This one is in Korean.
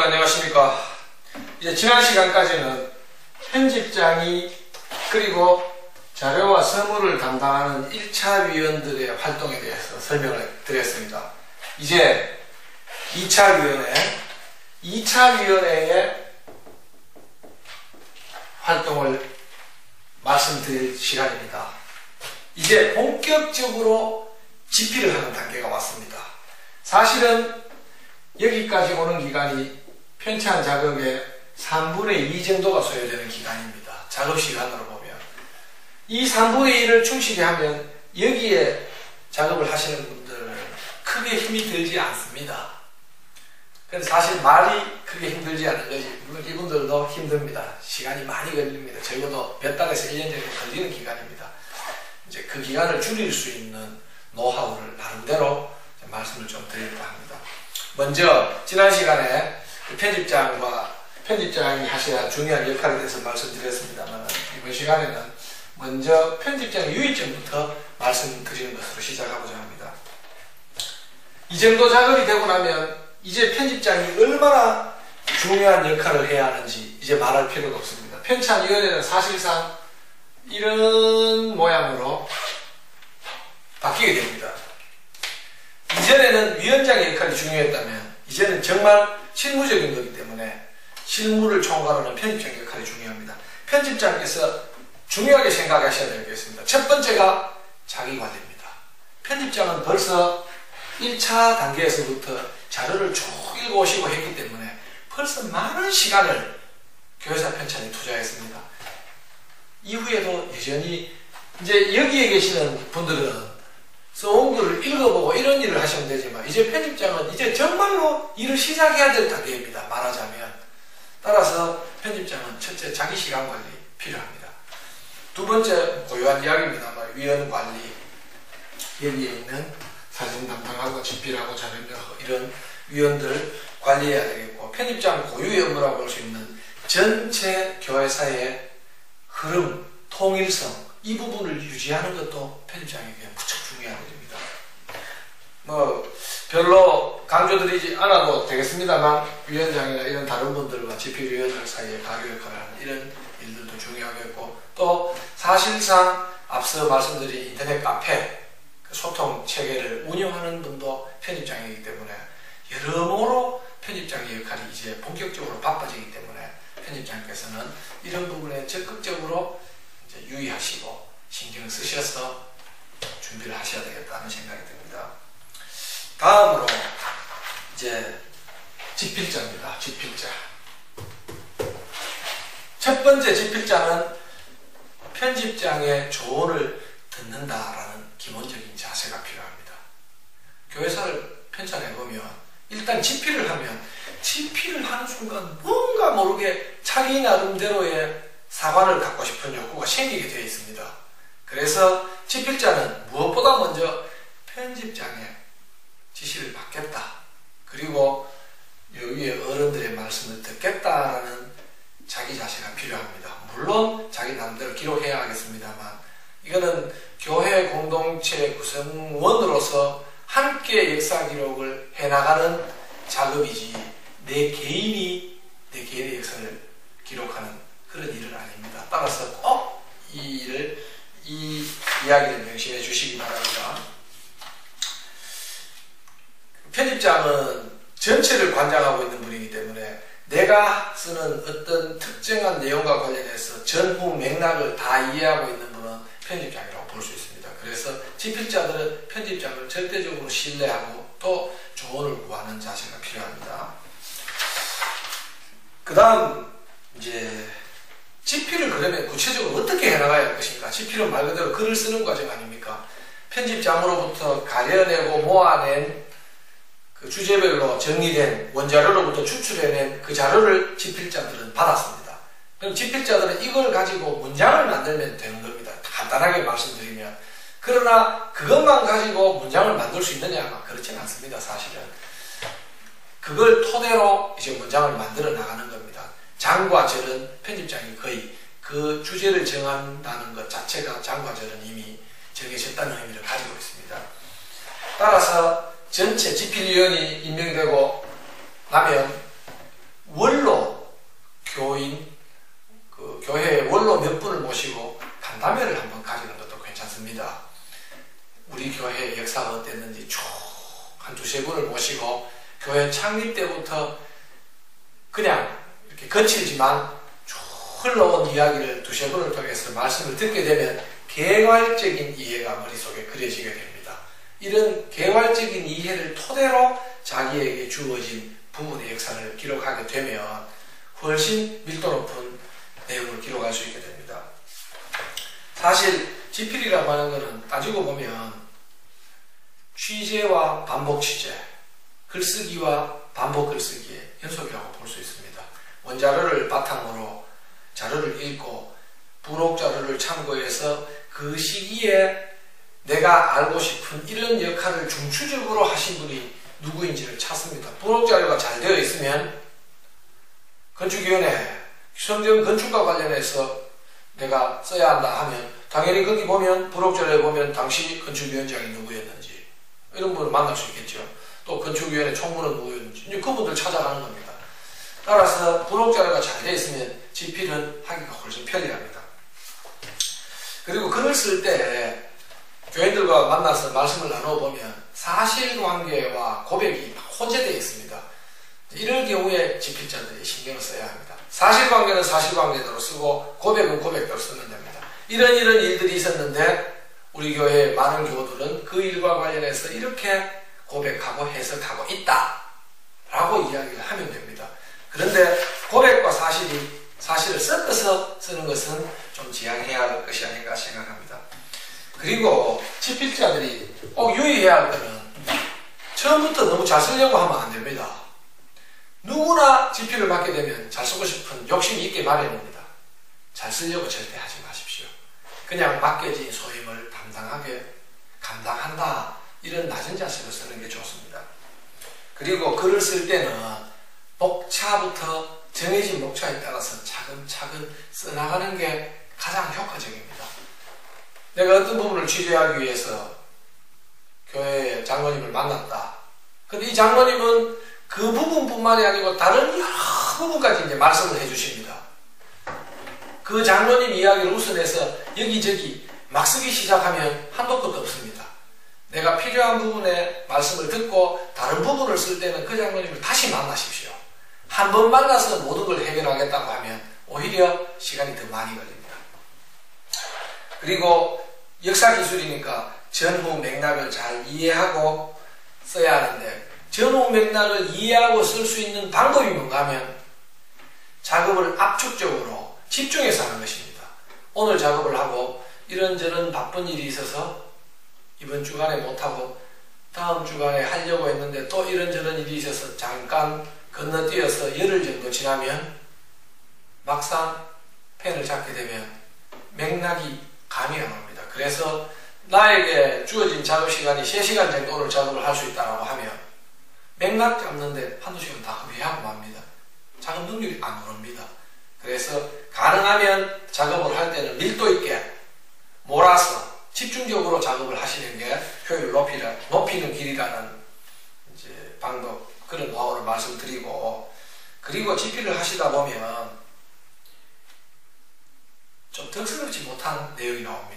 안녕하십니까. 이제 지난 시간까지는 편집장이 그리고 자료와 서물을 담당하는 1차 위원들의 활동에 대해서 설명을 드렸습니다. 이제 2차 위원회의 활동을 말씀드릴 시간입니다. 이제 본격적으로 집필을 하는 단계가 왔습니다. 사실은 여기까지 오는 기간이 편찬 작업의 3분의 2 정도가 소요되는 기간입니다. 작업 시간으로 보면. 이 3분의 1을 충실히 하면 여기에 작업을 하시는 분들은 크게 힘이 들지 않습니다. 그런데 사실 말이 크게 힘들지 않은 거지. 물론 이분들도 힘듭니다. 시간이 많이 걸립니다. 적어도 몇 달에서 1년 정도 걸리는 기간입니다. 이제 그 기간을 줄일 수 있는 노하우를 나름대로 말씀을 좀 드리려고 합니다. 먼저 지난 시간에 편집장이 하셔야 중요한 역할에 대해서 말씀드렸습니다만, 이번 시간에는 먼저 편집장의 유의점부터 말씀드리는 것으로 시작하고자 합니다. 이 정도 작업이 되고 나면 이제 편집장이 얼마나 중요한 역할을 해야 하는지 이제 말할 필요가 없습니다. 편찬위원회는 사실상 이런 모양으로 바뀌게 됩니다. 이전에는 위원장의 역할이 중요했다면 이제는 정말 실무적인 거기 때문에 실무를 총괄하는 편집장의 역할이 중요합니다. 편집장께서 중요하게 생각하셔야 될 게 있습니다. 첫 번째가 자기관리입니다. 편집장은 벌써 1차 단계에서부터 자료를 쭉 읽어오시고 했기 때문에 벌써 많은 시간을 교회사 편찬에 투자했습니다. 이후에도 여전히 이제 여기에 계시는 분들은 써온 글을 읽어보고 이런 일을 하시면 되지만, 이제 편집장은 이제 정말로 일을 시작해야 될 단계입니다. 말하자면. 따라서 편집장은 첫째 자기 시간 관리 필요합니다. 두 번째 고유한 이야기입니다만 위원 관리, 여기에 있는 사진 담당하고 집필하고 자료하고 이런 위원들 관리해야 되겠고, 편집장 고유의 업무라고 볼 수 있는 전체 교회사의 흐름, 통일성, 이 부분을 유지하는 것도 편집장에게 무척 중요한 일입니다. 별로 강조드리지 않아도 되겠습니다만, 위원장이나 이런 다른 분들과 집필위원들 사이에 가교 역할을 하는 이런 일들도 중요하겠고, 또 사실상 앞서 말씀드린 인터넷 카페 소통 체계를 운영하는 분도 편집장이기 때문에 여러모로 편집장의 역할이 이제 본격적으로 바빠지기 때문에 편집장께서는 이런 부분에 적극적으로 이제 유의하시고 신경을 쓰셔서 준비를 하셔야 되겠다는 생각이 듭니다. 다음으로 이제 집필자입니다. 집필자. 첫 번째 집필자는 편집장의 조언을 듣는다라는 기본적인 자세가 필요합니다. 교회사를 편찬해보면 일단 집필을 하면 집필을 하는 순간 뭔가 모르게 자기 나름대로의 사관을 갖고 싶은 욕구가 생기게 되어 있습니다. 그래서 집필자는 무엇보다 먼저 편집장의 지시를 받겠다, 그리고 여기에 어른들의 말씀을 듣겠다라는 자기 자세가 필요합니다. 물론 자기 나름대로 기록해야 하겠습니다만, 이거는 교회 공동체 구성원으로서 함께 역사 기록을 해나가는 작업이지 내 개인의 역사를 기록하는 그런 일은 아닙니다. 따라서 꼭 이 이야기를 명심해 주시기 바랍니다. 편집장은 전체를 관장하고 있는 분이기 때문에 내가 쓰는 어떤 특정한 내용과 관련해서 전후 맥락을 다 이해하고 있는 분은 편집장이라고 볼 수 있습니다. 그래서 집필자들은 편집장을 절대적으로 신뢰하고 또 조언을 구하는 자세가 필요합니다. 그 다음 이제 집필을 그러면 구체적으로 어떻게 해나가야 할 것인가? 집필은 말 그대로 글을 쓰는 과정 아닙니까? 편집장으로부터 가려내고 모아낸 그 주제별로 정리된 원자료로부터 추출해낸 그 자료를 집필자들은 받았습니다. 그럼 집필자들은 이걸 가지고 문장을 만들면 되는 겁니다. 간단하게 말씀드리면. 그러나 그것만 가지고 문장을 만들 수 있느냐가 그렇지는 않습니다. 사실은. 그걸 토대로 이제 문장을 만들어 나가는 겁니다. 장과 절은 편집장이 거의 그 주제를 정한다는 것 자체가 장과 절은 이미 정해졌다는 의미를 가지고 있습니다. 따라서 전체 집필위원이 임명되고 나면 원로 교인, 그 교회의 원로 몇 분을 모시고 간담회를 한번 가지는 것도 괜찮습니다. 우리 교회의 역사가 어땠는지 쭉 한 두세 분을 모시고 교회 창립 때부터 그냥 이렇게 거칠지만 쭉 흘러온 이야기를 두세 분을 통해서 말씀을 듣게 되면 개괄적인 이해가 머릿속에 그려지게 됩니다. 이런 개괄적인 이해를 토대로 자기에게 주어진 부분의 역사를 기록하게 되면 훨씬 밀도 높은 내용을 기록할 수 있게 됩니다. 사실 지필이라고 하는 것은 따지고 보면 취재와 반복 취재, 글쓰기와 반복 글쓰기의 연속이라고 볼 수 있습니다. 원자료를 바탕으로 자료를 읽고 부록 자료를 참고해서 그 시기에 내가 알고 싶은 이런 역할을 중추적으로 하신 분이 누구인지를 찾습니다. 부록 자료가 잘 되어 있으면 건축위원회, 성전 건축과 관련해서 내가 써야 한다 하면 당연히 거기 보면 부록 자료에 보면 당시 건축위원장이 누구였는지 이런 분을 만날 수 있겠죠. 또 건축위원회 총무는 누구였는지 이제 그분들 찾아가는 겁니다. 따라서 부록 자료가 잘 되어 있으면 집필은 하기가 훨씬 편리합니다. 그리고 글을 쓸 때 교인들과 만나서 말씀을 나눠보면 사실관계와 고백이 혼재되어 있습니다. 이럴 경우에 집필자들이 신경을 써야 합니다. 사실관계는 사실관계대로 쓰고 고백은 고백대로 쓰면 됩니다. 이런 일들이 있었는데 우리 교회의 많은 교우들은 그 일과 관련해서 이렇게 고백하고 해석하고 있다 라고 이야기를 하면 됩니다. 그런데 고백과 사실을 섞어서 쓰는 것은 좀 지양해야 할 것이 아닌가 생각합니다. 그리고 집필자들이 꼭 유의해야 할 것은 처음부터 너무 잘 쓰려고 하면 안 됩니다. 누구나 집필을 맡게 되면 잘 쓰고 싶은 욕심이 있게 마련입니다. 잘 쓰려고 절대 하지 마십시오. 그냥 맡겨진 소임을 담당하게 감당한다 이런 낮은 자세로 쓰는 게 좋습니다. 그리고 글을 쓸 때는 목차부터 정해진 목차에 따라서 차근차근 써나가는 게 가장 효과적입니다. 내가 어떤 부분을 취재하기 위해서 교회의 장로님을 만났다. 근데 이 장로님은 그 부분뿐만이 아니고 다른 여러 부분까지 이제 말씀을 해주십니다. 그 장로님 이야기를 우선해서 여기저기 막 쓰기 시작하면 한도 끝도 없습니다. 내가 필요한 부분에 말씀을 듣고 다른 부분을 쓸 때는 그 장로님을 다시 만나십시오. 한 번 만나서 모든 걸 해결하겠다고 하면 오히려 시간이 더 많이 걸립니다. 그리고 역사기술이니까 전후 맥락을 잘 이해하고 써야 하는데 전후 맥락을 이해하고 쓸 수 있는 방법이 뭔가 하면 작업을 압축적으로 집중해서 하는 것입니다. 오늘 작업을 하고 이런저런 바쁜 일이 있어서 이번 주간에 못하고 다음 주간에 하려고 했는데 또 이런저런 일이 있어서 잠깐 건너뛰어서 열흘 정도 지나면 막상 펜을 잡게 되면 맥락이 감이 안 옵니다. 그래서 나에게 주어진 작업 시간이 3시간 정도 오늘 작업을 할 수 있다고 하면 맥락 잡는데 한두 시간 다 허비하고 맙니다. 작업 능률이 안 오릅니다. 그래서 가능하면 작업을 할 때는 밀도 있게 몰아서 집중적으로 작업을 하시는 게 효율을 높이는 길이라는 이제 방법, 그런 노하우를 말씀드리고, 그리고 집필을 하시다 보면 좀 덕스럽지 못한 내용이 나옵니다.